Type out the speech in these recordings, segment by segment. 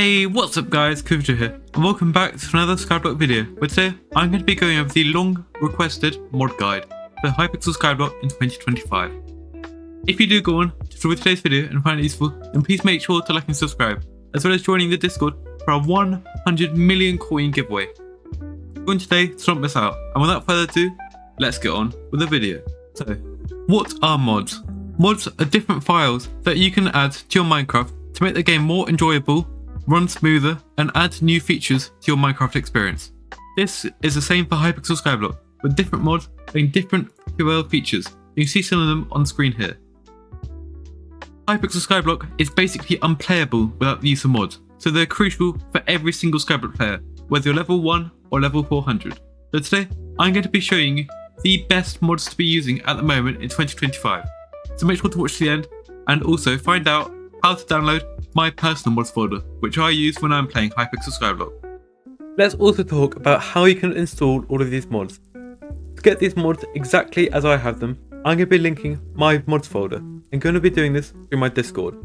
Hey, what's up guys, Kuvdra here, and welcome back to another Skyblock video, where today I'm going to be going over the long requested mod guide for Hypixel Skyblock in 2025. If you do go on to enjoy today's video and find it useful, then please make sure to like and subscribe, as well as joining the Discord for our 100 million coin giveaway. Join today to not miss out, and without further ado, let's get on with the video. So, what are mods? Mods are different files that you can add to your Minecraft to make the game more enjoyable, run smoother, and add new features to your Minecraft experience. This is the same for Hypixel Skyblock, with different mods having different QL features. You can see some of them on screen here. Hypixel Skyblock is basically unplayable without the use of mods, so they're crucial for every single Skyblock player, whether you're level 1 or level 400. So today, I'm going to be showing you the best mods to be using at the moment in 2025. So make sure to watch to the end, and also find out how to download my personal mods folder, which I use when I'm playing Hypixel Skyblock. Let's also talk about how you can install all of these mods. To get these mods exactly as I have them, I'm going to be linking my mods folder. I'm going to be doing this through my Discord.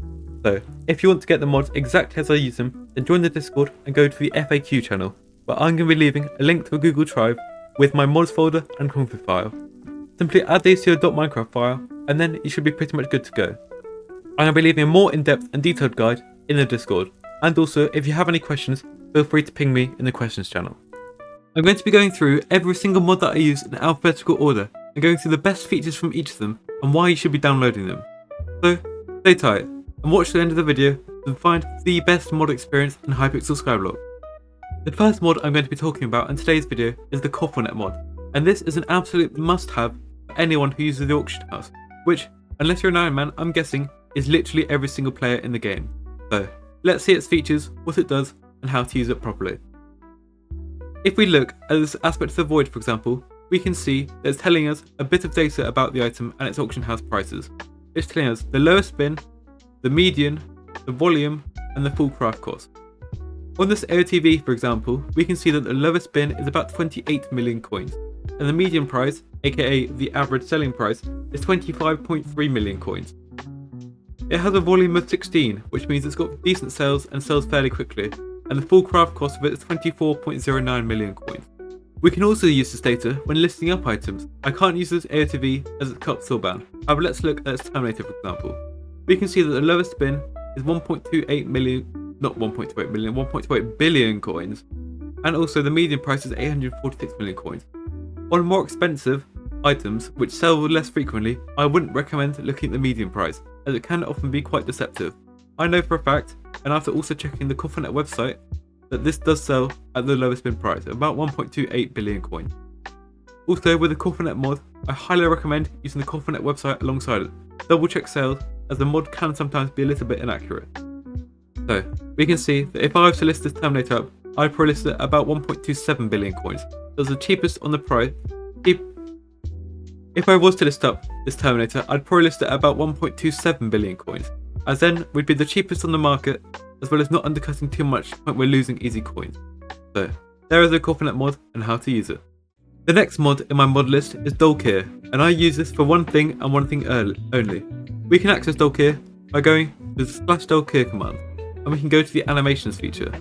So if you want to get the mods exactly as I use them, then join the Discord and go to the FAQ channel, where I'm going to be leaving a link to a Google Drive with my mods folder and config file. Simply add these to your .minecraft file, and then you should be pretty much good to go. I'm going to be leaving a more in-depth and detailed guide in the Discord, and also if you have any questions, feel free to ping me in the questions channel. I'm going to be going through every single mod that I use in alphabetical order, and going through the best features from each of them, and why you should be downloading them. So, stay tight, and watch the end of the video to find the best mod experience in Hypixel Skyblock. The first mod I'm going to be talking about in today's video is the Coflnet mod, and this is an absolute must-have for anyone who uses the auction house, which, unless you're an Iron Man, I'm guessing, is literally every single player in the game. So, let's see its features, what it does, and how to use it properly. If we look at this aspect of the void, for example, we can see that it's telling us a bit of data about the item and its auction house prices. It's telling us the lowest bin, the median, the volume, and the full craft cost. On this AOTV, for example, we can see that the lowest bin is about 28 million coins, and the median price, aka the average selling price, is 25.3 million coins. It has a volume of 16, which means it's got decent sales and sells fairly quickly, and the full craft cost of it is 24.09 million coins. We can also use this data when listing up items. I can't use this AOTV as it's cut ban. However, let's look at its Terminator, for example. We can see that the lowest bin is 1.28 billion coins, and also the median price is 846 million coins. On more expensive items, which sell less frequently, I wouldn't recommend looking at the median price, as it can often be quite deceptive. I know for a fact, and after also checking the Coflnet website, that this does sell at the lowest bin price, about 1.28 billion coins. Also, with the Coflnet mod, I highly recommend using the Coflnet website alongside it. Double check sales, as the mod can sometimes be a little bit inaccurate. So, we can see that if I was to list this Terminator up, I'd probably list it at about 1.27 billion coins. That's the cheapest on the price. If I was to list up this Terminator, I'd probably list it at about 1.27 billion coins, as then we'd be the cheapest on the market, as well as not undercutting too much to the point we're losing easy coins. So, there is the Coflnet mod and how to use it. The next mod in my mod list is Dulkir, and I use this for one thing and one thing only. We can access Dulkir by going to the /Dulkir command, and we can go to the animations feature.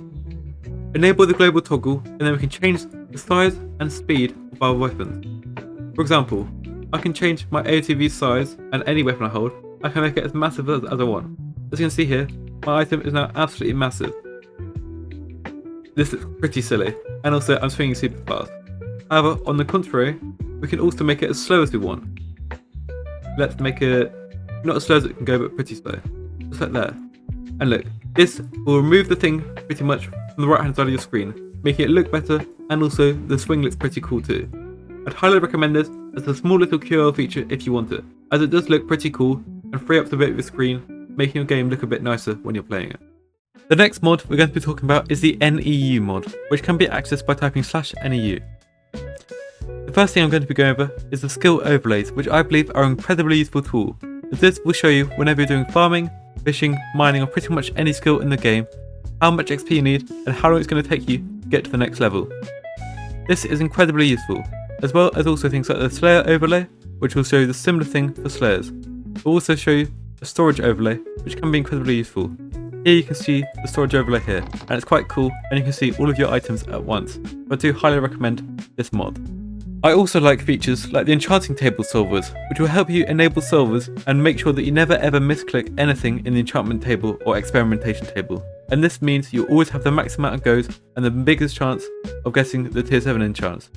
Enable the global toggle, and then we can change the size and speed of our weapons. For example, I can change my AOTV size, and any weapon I hold, I can make it as massive as I want. As you can see here, my item is now absolutely massive. This looks pretty silly, and also I'm swinging super fast. However, on the contrary, we can also make it as slow as we want. Let's make it not as slow as it can go, but pretty slow. Just like that. And look, this will remove the thing pretty much from the right hand side of your screen, making it look better, and also the swing looks pretty cool too. I'd highly recommend this as a small little QL feature if you want it, as it does look pretty cool and free up the bit of your screen, making your game look a bit nicer when you're playing it. The next mod we're going to be talking about is the NEU mod, which can be accessed by typing /NEU. The first thing I'm going to be going over is the skill overlays, which I believe are an incredibly useful tool, as this will show you whenever you're doing farming, fishing, mining, or pretty much any skill in the game, how much XP you need and how long it's going to take you to get to the next level. This is incredibly useful, as well as also things like the Slayer overlay, which will show you the similar thing for Slayers. It will also show you a storage overlay, which can be incredibly useful. Here you can see the storage overlay here, and it's quite cool, and you can see all of your items at once. I do highly recommend this mod. I also like features like the enchanting table solvers, which will help you enable solvers and make sure that you never ever misclick anything in the enchantment table or experimentation table. And this means you always have the max amount of goes and the biggest chance of getting the tier 7 enchants.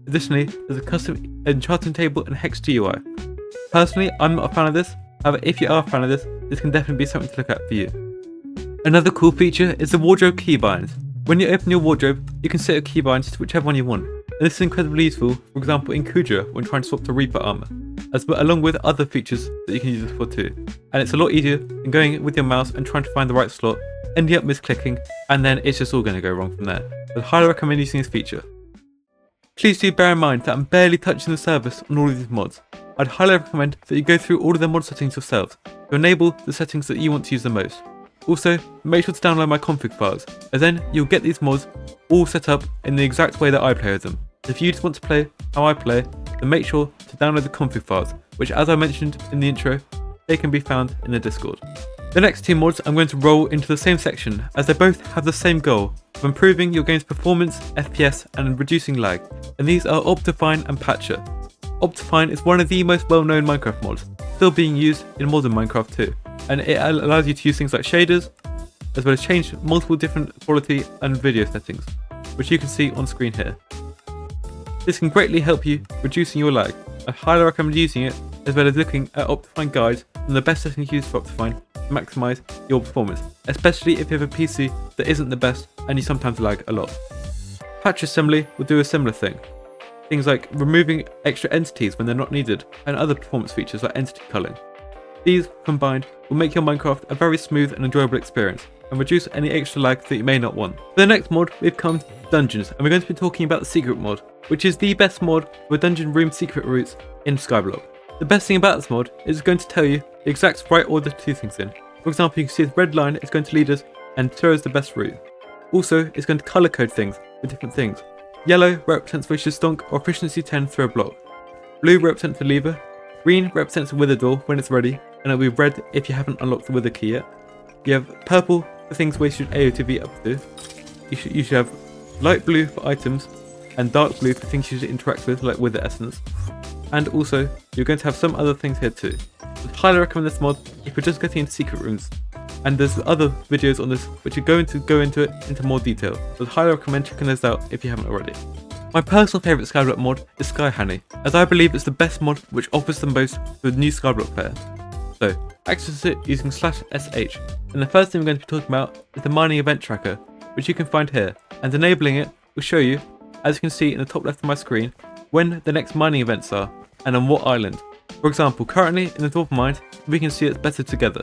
Additionally, there's a custom enchanting table and hex GUI. Personally, I'm not a fan of this, however if you are a fan of this, this can definitely be something to look at for you. Another cool feature is the wardrobe keybinds. When you open your wardrobe, you can set your keybinds to whichever one you want. And this is incredibly useful, for example in Kuvdra when trying to swap to Reaper armor, along with other features that you can use this for too. And it's a lot easier than going with your mouse and trying to find the right slot, ending up misclicking, and then it's just all going to go wrong from there. I'd highly recommend using this feature. Please do bear in mind that I'm barely touching the service on all of these mods. I'd highly recommend that you go through all of the mod settings yourselves to enable the settings that you want to use the most. Also, make sure to download my config files, as then you'll get these mods all set up in the exact way that I play with them. If you just want to play how I play, then make sure to download the config files, which as I mentioned in the intro, they can be found in the Discord. The next two mods I'm going to roll into the same section, as they both have the same goal of improving your game's performance, FPS and reducing lag, and these are Optifine and Patcher. Optifine is one of the most well-known Minecraft mods, still being used in modern Minecraft too, and it allows you to use things like shaders, as well as change multiple different quality and video settings, which you can see on screen here. This can greatly help you reducing your lag. I highly recommend using it, as well as looking at Optifine guides and the best settings used for Optifine to maximise your performance, especially if you have a PC that isn't the best and you sometimes lag a lot. Patch Assembly will do a similar thing. Things like removing extra entities when they're not needed, and other performance features like entity culling. These combined will make your Minecraft a very smooth and enjoyable experience, and reduce any extra lag that you may not want. For the next mod, we've come to Dungeons, and we're going to be talking about the Secret mod, which is the best mod for dungeon room secret routes in Skyblock. The best thing about this mod is it's going to tell you the exact right order to do things in. For example, you can see the red line is going to lead us and show us the best route. Also, it's going to color code things with different things. Yellow represents which is stonk or efficiency 10 through a block. Blue represents the lever. Green represents the wither door when it's ready, and it'll be red if you haven't unlocked the wither key yet. You have purple for things where you should AOTV up to. You should have light blue for items, and dark blue for things you should interact with, like wither essence. And also, you're going to have some other things here too. I highly recommend this mod if you're just getting into secret rooms. And there's other videos on this which are going to go into it into more detail, so I'd highly recommend checking those out if you haven't already. My personal favourite Skyblock mod is Skyhanni, as I believe it's the best mod which offers the most for the new Skyblock player. So, access it using /sh, and the first thing we're going to be talking about is the mining event tracker, which you can find here, and enabling it will show you, as you can see in the top left of my screen, when the next mining events are, and on what island. For example, currently in the Dwarf Mine, we can see it's better together.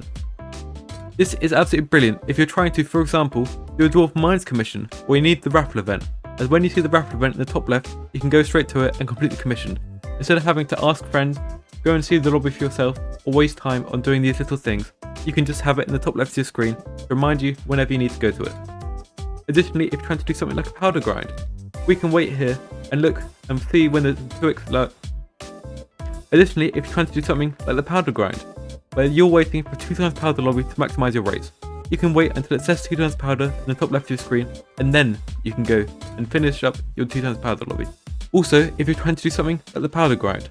This is absolutely brilliant if you're trying to, for example, do a Dwarf Mines commission, or you need the raffle event, as when you see the raffle event in the top left, you can go straight to it and complete the commission, instead of having to ask friends, go and see the lobby for yourself, or waste time on doing these little things. You can just have it in the top left of your screen to remind you whenever you need to go to it. Additionally, if you're trying to do something like a powder grind, we can wait here and look and see when the 2x alert. Additionally, if you're trying to do something like the powder grind, where you're waiting for 2 times powder lobby to maximise your rates, you can wait until it says 2 times powder in the top left of your screen, and then you can go and finish up your 2 times powder lobby. Also, if you're trying to do something like the powder grind,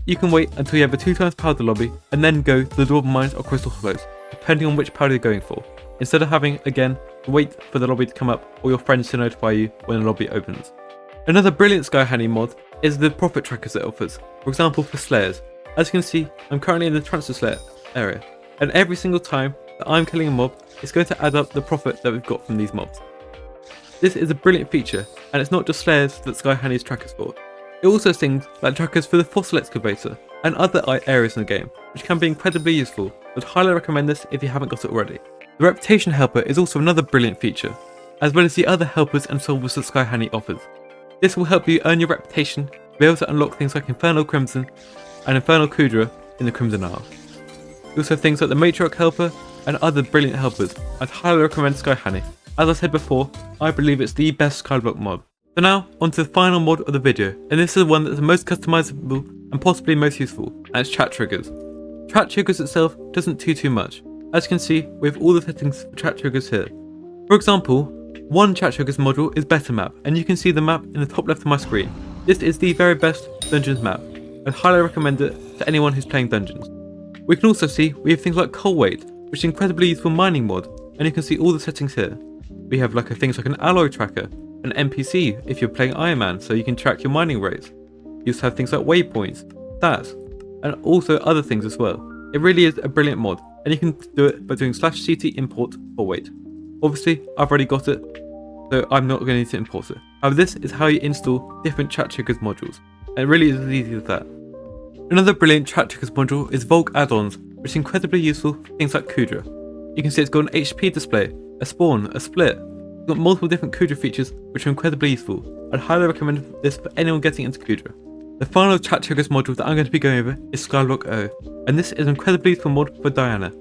you can wait until you have a 2 times powder lobby and then go to the Dwarven Mines or Crystal Hollows, depending on which powder you're going for, instead of having, again, to wait for the lobby to come up or your friends to notify you when the lobby opens. Another brilliant Skyhanni mod is the profit trackers it offers, for example for Slayers. As you can see, I'm currently in the Transfer Slayer area, and every single time that I'm killing a mob, it's going to add up the profit that we've got from these mobs. This is a brilliant feature, and it's not just Slayers that Skyhanni is trackers for. It also has things like trackers for the fossil excavator and other areas in the game, which can be incredibly useful. I'd highly recommend this if you haven't got it already. The reputation helper is also another brilliant feature, as well as the other helpers and solvers that Skyhanni offers. This will help you earn your reputation, be able to unlock things like Infernal Crimson and Infernal Kuvdra in the Crimson Isle. You also have things like the Matriarch helper and other brilliant helpers. I'd highly recommend Skyhanni. As I said before, I believe it's the best Skyblock mod. So now, on to the final mod of the video, and this is one that's the most customizable and possibly most useful, and it's ChatTriggers. ChatTriggers itself doesn't do too much, As you can see, we have all the settings for ChatTriggers here. For example, one ChatTriggers module is Better Map, and you can see the map in the top left of my screen. This is the very best Dungeons map. I'd highly recommend it to anyone who's playing Dungeons. We can also see we have things like coal weight, which is an incredibly useful mining mod, and you can see all the settings here. We have things like an alloy tracker, an NPC if you're playing Iron Man, so you can track your mining rates. You also have things like waypoints, stats, and also other things as well. It really is a brilliant mod, and you can do it by doing /ct import coal weight. Obviously, I've already got it, so I'm not going to need to import it. However, this is how you install different ChatTriggers modules, and it really is as easy as that. Another brilliant ChatTriggers module is Volk add-ons, which is incredibly useful for things like Kuvdra. You can see it's got an HP display, a spawn, a split. It's got multiple different Kuvdra features which are incredibly useful. I'd highly recommend this for anyone getting into Kuvdra. The final ChatTriggers module that I'm going to be going over is Skyblock O, and this is an incredibly useful mod for Diana.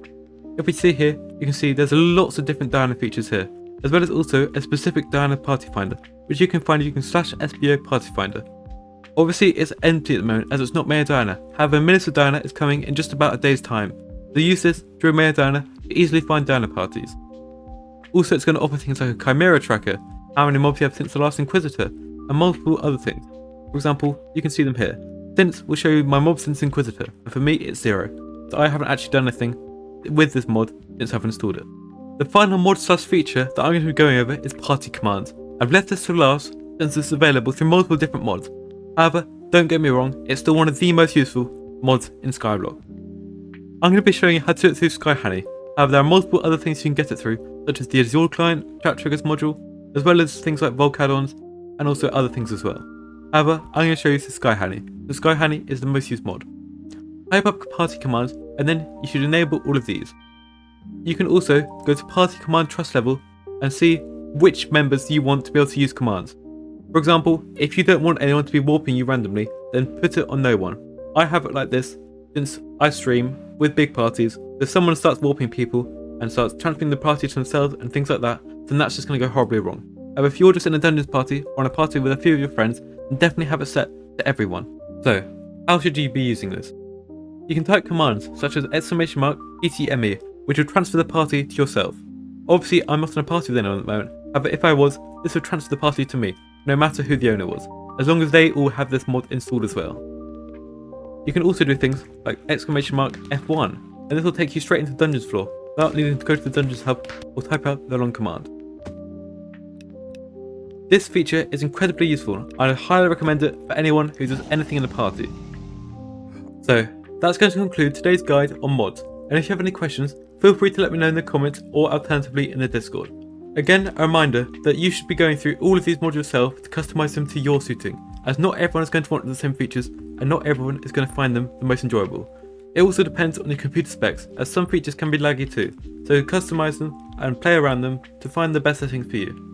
If we see here, you can see there's lots of different Diana features here, as well as also a specific Diana party finder, which you can find using /sbo party finder. Obviously it's empty at the moment as it's not Mayor Diana, however Minister Diana is coming in just about a day's time, so use this during Mayor Diana to easily find Diana parties. Also it's going to offer things like a Chimera tracker, how many mobs you have since the last Inquisitor, and multiple other things. For example, you can see them here. Since will show you my mob since Inquisitor, and for me it's 0, so I haven't actually done anything with this mod since I've installed it. The final mod / feature that I'm going to be going over is party commands. I've left this to last since it's available through multiple different mods. However, don't get me wrong, it's still one of the most useful mods in Skyblock. I'm going to be showing you how to do it through Skyhanni. However, there are multiple other things you can get it through, such as the Azure client, ChatTriggers module, as well as things like Volk add-ons, and also other things as well. However, I'm going to show you through Skyhanni. The Skyhanni is the most used mod. Type up party commands, and then you should enable all of these. You can also go to party command trust level and see which members you want to be able to use commands. For example, if you don't want anyone to be warping you randomly, then put it on no one. I have it like this since I stream with big parties. If someone starts warping people and starts transferring the party to themselves and things like that, then that's just going to go horribly wrong. However, if you're just in a dungeons party or on a party with a few of your friends, then definitely have it set to everyone. So, how should you be using this? You can type commands such as !etme, which will transfer the party to yourself. Obviously, I'm not in a party with anyone at the moment. However, if I was, this would transfer the party to me, no matter who the owner was, as long as they all have this mod installed as well. You can also do things like !F1, and this will take you straight into Dungeons floor, without needing to go to the Dungeons hub or type out the long command. This feature is incredibly useful, and I highly recommend it for anyone who does anything in a party. So, that's going to conclude today's guide on mods, and if you have any questions, feel free to let me know in the comments or alternatively in the Discord. Again, a reminder that you should be going through all of these mods yourself to customize them to your suiting, as not everyone is going to want the same features and not everyone is going to find them the most enjoyable. It also depends on your computer specs, as some features can be laggy too, so customize them and play around them to find the best settings for you.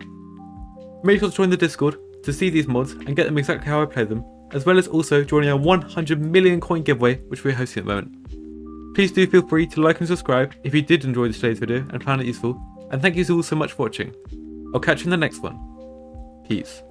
Make sure to join the Discord to see these mods and get them exactly how I play them, as well as also joining our 100 million coin giveaway which we're hosting at the moment. Please do feel free to like and subscribe if you did enjoy today's video and found it useful, and thank you all so much for watching. I'll catch you in the next one. Peace.